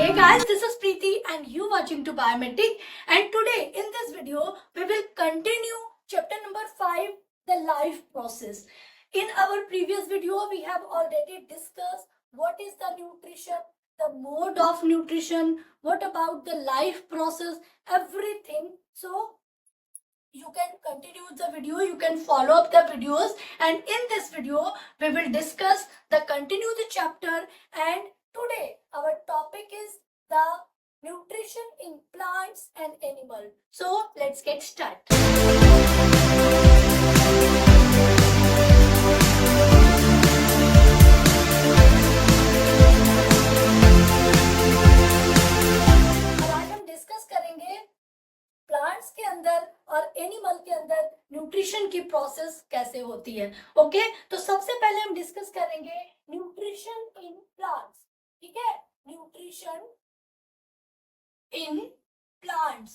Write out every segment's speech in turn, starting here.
Hey guys, this is Preeti and you watching to Biometric, and today in this video we will continue chapter number 5, the life process. In our previous video we have already discussed what is the nutrition, the mode of nutrition, what about the life process, everything. So you can continue the video, you can follow up the videos, and in this video we will discuss the continue the chapter. And today our topic is the nutrition in plants and animal. So let's get started. आज हम discuss करेंगे plants के अंदर और animal के अंदर nutrition की process कैसे होती है. ओके, तो सबसे पहले हम डिस्कस करेंगे न्यूट्रिशन इन प्लांट्स. ठीक है, न्यूट्रिशन इन प्लांट्स.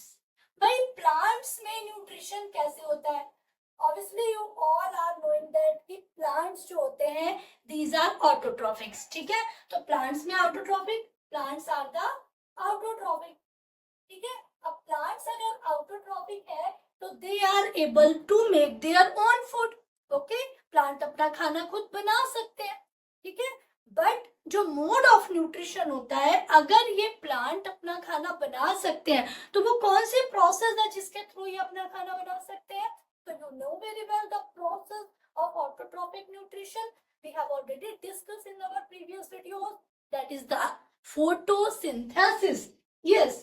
भाई प्लांट्स में न्यूट्रिशन कैसे होता है? Obviously you all are knowing that कि प्लांट्स जो होते हैं दीज आर ऑटोट्रॉफिक्स. ठीक है, तो प्लांट्स में autotrophic, plants are the autotrophic. ठीक है, अब प्लांट्स अगर ऑटोट्रॉफिक है तो they are able to make their own food. Okay, plant अपना खाना खुद बना सकते हैं. ठीक है, बट जो मोड ऑफ न्यूट्रिशन होता है, अगर ये प्लांट अपना खाना बना सकते हैं तो वो कौन सी प्रोसेस है जिसके थ्रू ये अपना खाना बना सकते हैं? तो you know very well the process of autotrophic nutrition we have already discussed in our previous videos, that is the photosynthesis. Yes,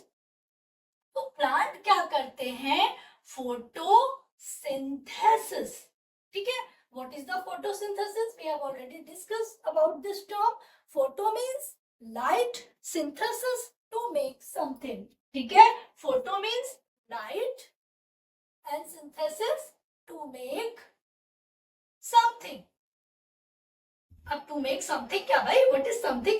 तो प्लांट क्या करते हैं? फोटोसिंथेसिस. ठीक है, what is the photosynthesis? We have already discussed about this term. Photo means light, synthesis to make something. ठीक है, photo means light and synthesis to make something. अब to make something क्या भाई? What is something?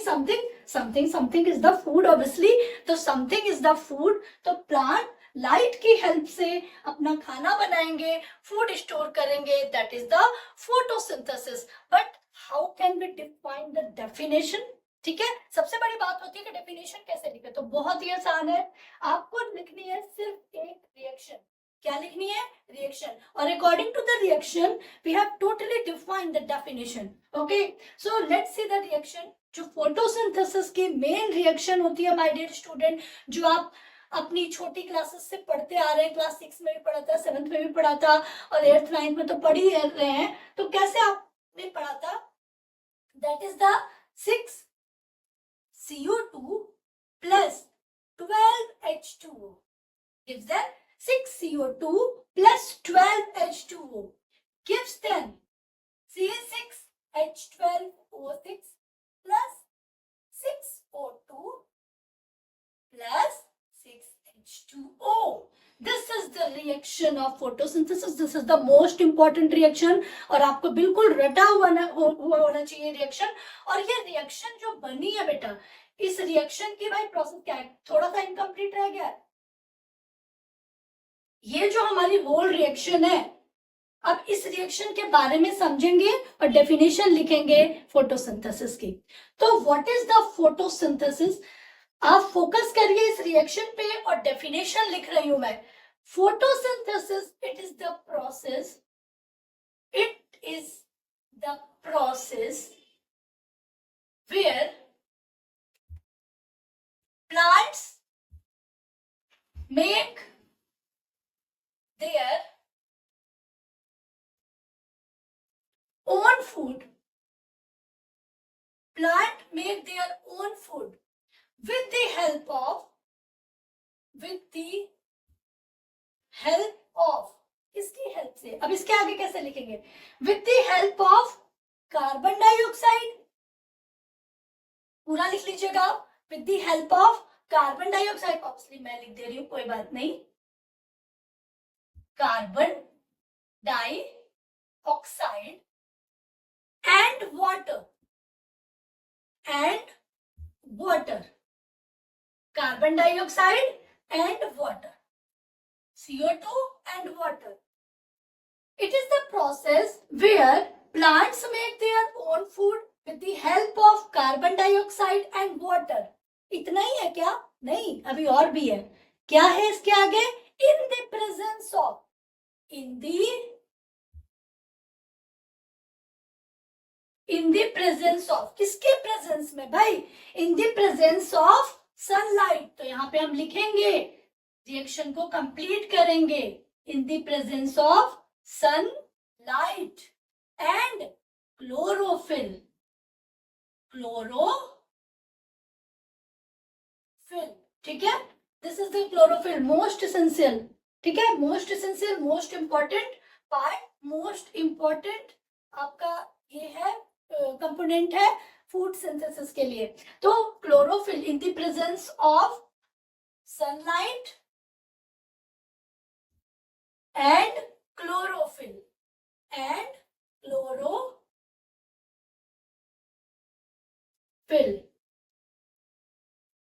Something is the food obviously. तो something is the food. तो plant light की help से अपना खाना बनाएंगे, फूड स्टोर करेंगे, that is the photosynthesis. But how can we define the definition? ठीक है, सबसे बड़ी बात होती है कि डेफिनेशन कैसे लिखे. तो बहुत ही आसान है, आपको लिखनी है सिर्फ एक रिएक्शन. क्या लिखनी है? रिएक्शन. और according to the reaction we have totally defined the definition. Okay, so let's see the reaction. जो फोटोसिंथेसिस की मेन रिएक्शन होती है माय डियर स्टूडेंट, जो आप अपनी छोटी क्लासेस से पढ़ते आ रहे हैं, क्लास 6 में भी पढ़ा था, 7th में भी पढ़ा था और 8th 9th में तो पढ़ ही रहे हैं. तो कैसे आपने पढ़ा था? That is the 6 CO2 plus 12 H2O gives them 6 CO2 plus 12 H2O gives them C6 H12O6 plus 6O2 plus 6H2O. This is the reaction of photosynthesis. This is the most important reaction और आपको बिल्कुल रटा हुआ होना चाहिए reaction. और ये reaction जो बनी है बेटा, इस रिएक्शन की भाई प्रोसेस क्या है? थोड़ा सा इनकम्प्लीट रह गया. ये जो हमारी होल रिएक्शन है, अब इस रिएक्शन के बारे में समझेंगे और डेफिनेशन लिखेंगे फोटोसिंथेसिस की. तो व्हाट इज द फोटोसिंथेसिस? आप फोकस करिए इस रिएक्शन पे और डेफिनेशन लिख रही हूं मैं. Photosynthesis it is the process where plants make their own food. Plant make their own food with the help of किसकी हेल्प से? अब इसके आगे कैसे लिखेंगे? with the help of carbon dioxide. पूरा लिख लीजिएगा, with the help of carbon dioxide. Obviously मैं लिख दे रही हूं, कोई बात नहीं. Carbon dioxide and water. Carbon dioxide and water, CO2 and water. It is the process where plants make their own food with the help of carbon dioxide and water. इतना ही है क्या? नहीं, अभी और भी है। क्या है इसके आगे? In the presence of, in the presence of, किसके प्रेजेंस में भाई? In the presence of sunlight. तो यहाँ पे हम लिखेंगे, रिएक्शन को कंप्लीट करेंगे, in the presence of sunlight and chlorophyll, chlorophyll, ठीक है। This is the chlorophyll, most essential, ठीक है, most essential, most important part, most important आपका ये है कंपोनेंट है फूड सिंथेसिस के लिए। तो chlorophyll in the presence of sunlight and chlorophyll, and chlorophyll,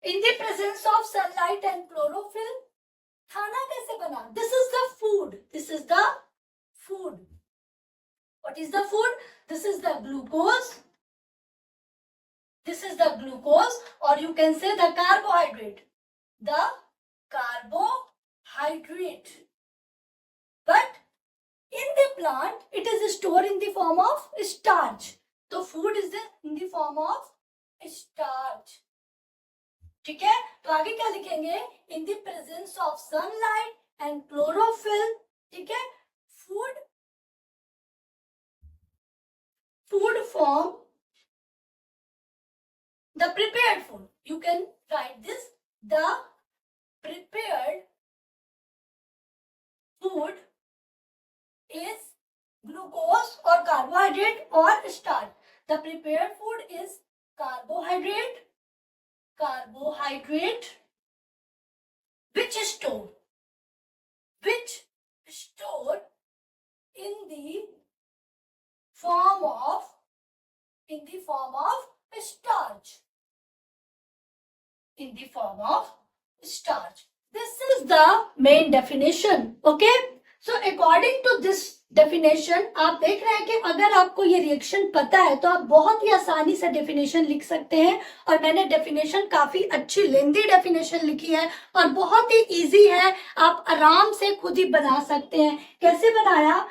in the presence of sunlight and chlorophyll, खाना कैसे बना? This is the food, this is the food. What is the food? This is the glucose, this is the glucose, or you can say the carbohydrate, the carbohydrate. But in the plant it is stored in the form of starch. So food is in the form of starch, ठीक है। तो आगे क्या लिखेंगे? In the presence of sunlight and chlorophyll, ठीक है, food, food form the prepared food, you can write this, the prepared food is glucose और carbohydrate और starch. The prepared food is carbohydrate, which store in the form of starch, in the form of starch. This is the main definition. Okay, so according to this definition, आप देख रहे हैं कि अगर आपको ये रिएक्शन पता है तो आप बहुत ही आसानी से डेफिनेशन लिख सकते हैं। और मैंने डेफिनेशन काफी अच्छी लेंदी डेफिनेशन लिखी है और बहुत ही इजी है, आप आराम से खुद ही बना सकते हैं। कैसे बनाया?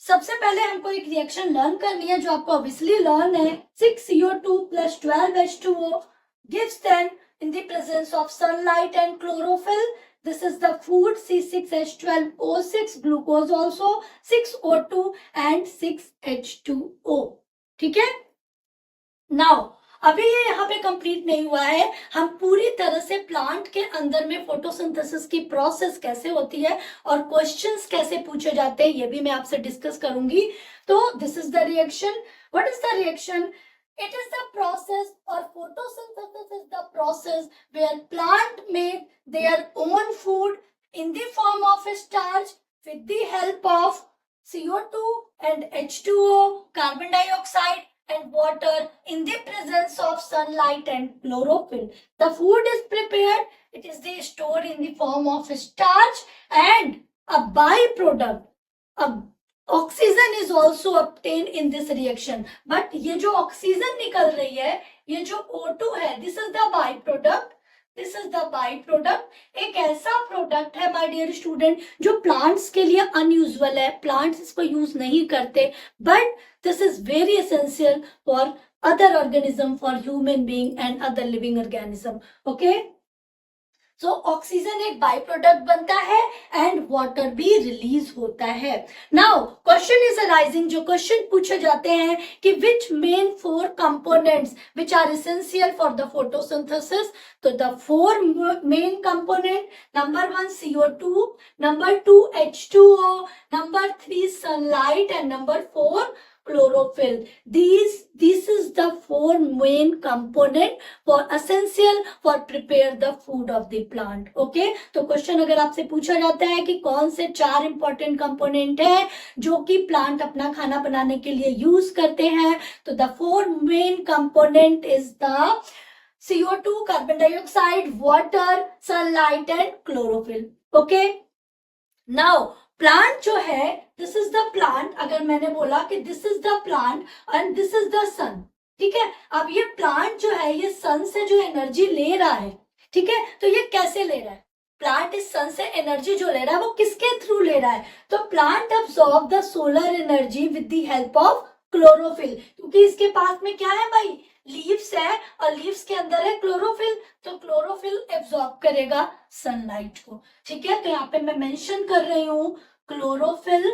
सबसे पहले हमको एक रिएक्शन लर्न करनी है जो आपको ऑब्वियसली लर्न है। 6CO2 plus 12H2O gives 10 in the presence of sunlight and chlorophyll. This is the food, C6H12O6, glucose also, 6O2 and 6H2O, ठीक है। Now, अभी ये यहाँ पे कंप्लीट नहीं हुआ है, हम पूरी तरह से प्लांट के अंदर में फोटोसिंथेसिस की प्रोसेस कैसे होती है और क्वेश्चंस कैसे पूछे जाते हैं ये भी मैं आपसे डिस्कस करूंगी। तो this is the reaction. What is the reaction? It is the process, or photosynthesis is the process where plant make their own food in the form of starch with the help of CO2 and H2O, carbon dioxide and water in the presence of sunlight and chlorophyll. The food is prepared, it is stored in the form of starch and a byproduct, oxygen is also obtained in this reaction. But ये जो oxygen निकल रही है, ये जो O2 है, this is the by product, this is the by product. एक ऐसा प्रोडक्ट है माय डियर स्टूडेंट जो प्लांट्स के लिए अनयूजुअल है, प्लांट्स इसको यूज नहीं करते, but this is very essential for other organism, for human being and other living organism. Okay, so oxygen एक बाई प्रोडक्ट बनता है एंड वाटर भी रिलीज होता है। नाउ क्वेश्चन इज अराइजिंग, जो क्वेश्चन पूछे जाते हैं कि which main 4 components which are essential for the photosynthesis. तो the 4 main component, number 1 CO2, number 2 H2O, number 3 sunlight and number 4 chlorophyll. This is the 4 main component for essential for prepare the food of the plant. Okay, तो question अगर आपसे पूछा जाता है कि कौन से 4 इंपॉर्टेंट कंपोनेंट है जो कि प्लांट अपना खाना बनाने के लिए यूज करते हैं, तो the 4 main component is the CO2, carbon dioxide, water, sunlight and chlorophyll. Okay, now plant जो है, दिस इज द प्लांट। अगर मैंने बोला कि this is the plant and this is the sun, ठीक है। अब ये प्लांट जो है ये सन से जो एनर्जी ले रहा है, ठीक है, तो ये कैसे ले रहा है? प्लांट इस सन से एनर्जी जो ले रहा है वो किसके थ्रू ले रहा है? तो plant absorb the solar energy with the help of chlorophyll, क्योंकि इसके पास में क्या है भाई, लीव्स है, और लीव्स के अंदर है क्लोरोफिल, तो क्लोरोफिल एब्सॉर्ब करेगा सनलाइट को, ठीक है। तो यहाँ पे मैं मेंशन कर रही हूं chlorophyll,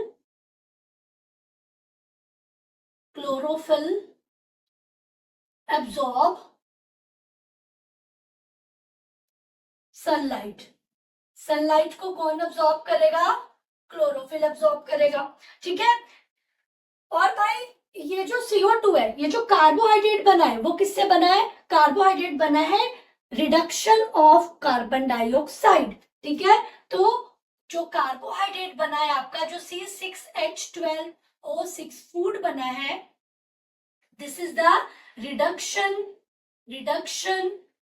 chlorophyll absorb sunlight, sunlight को कौन अब्सॉर्ब करेगा? क्लोरोफिल अब्सॉर्ब करेगा, ठीक है। और भाई ये जो CO2 है, ये जो कार्बोहाइड्रेट बना है वो किससे बना है? कार्बोहाइड्रेट बना है रिडक्शन ऑफ कार्बन डाइऑक्साइड, ठीक है। तो जो कार्बोहाइड्रेट बना है आपका, जो C6H12O6 फूड बना है, this is the reduction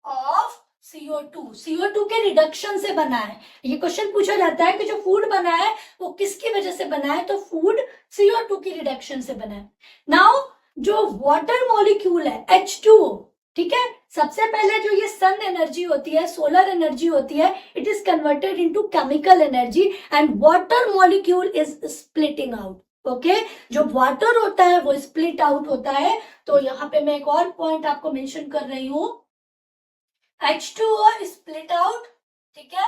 of CO2 के रिडक्शन से बना है। ये क्वेश्चन पूछा जाता है कि जो फूड बना है वो किसकी वजह से बना है, तो फूड CO2 की रिडक्शन से बना है। नाउ जो वाटर मॉलिक्यूल है H2O, ठीक है, सबसे पहले जो ये सन एनर्जी होती है, सोलर एनर्जी होती है, it is converted into chemical energy and water molecule is splitting out, okay. जो वाटर होता है वो स्प्लिट आउट होता है। तो यहाँ पे मैं एक और पॉइंट आपको मेंशन कर रही हूं, H2O स्प्लिट आउट, ठीक है,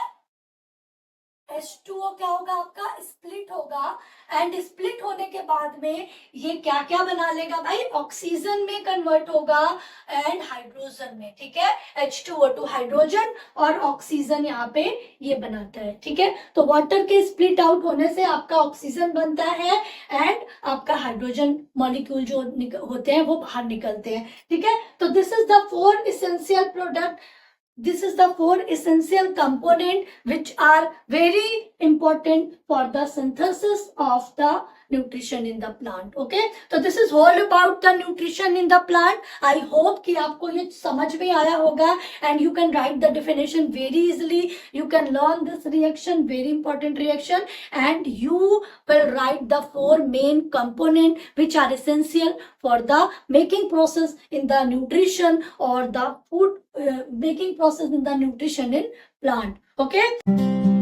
H2O क्या होगा आपका? स्प्लिट होगा, एंड स्प्लिट होने के बाद में ये क्या क्या बना लेगा भाई? ऑक्सीजन में कन्वर्ट होगा एंड हाइड्रोजन में, ठीक है। H2O टू हाइड्रोजन और ऑक्सीजन यहाँ पे ये बनाता है, ठीक है। तो वाटर के स्प्लिट आउट होने से आपका ऑक्सीजन बनता है एंड आपका हाइड्रोजन मॉलिक्यूल जो होते हैं वो बाहर निकलते हैं, ठीक है। तो this is the 4 essential product. This is the 4 essential component which are very important for the synthesis of the nutrition in the plant. Okay, so this is all about the nutrition in the plant. I hope कि आपको ये समझ में आया होगा, and you can write the definition very easily. You can learn this reaction, very important reaction, and you will write the 4 main component which are essential for the making process in the nutrition or the food making process in the nutrition in plant. Okay.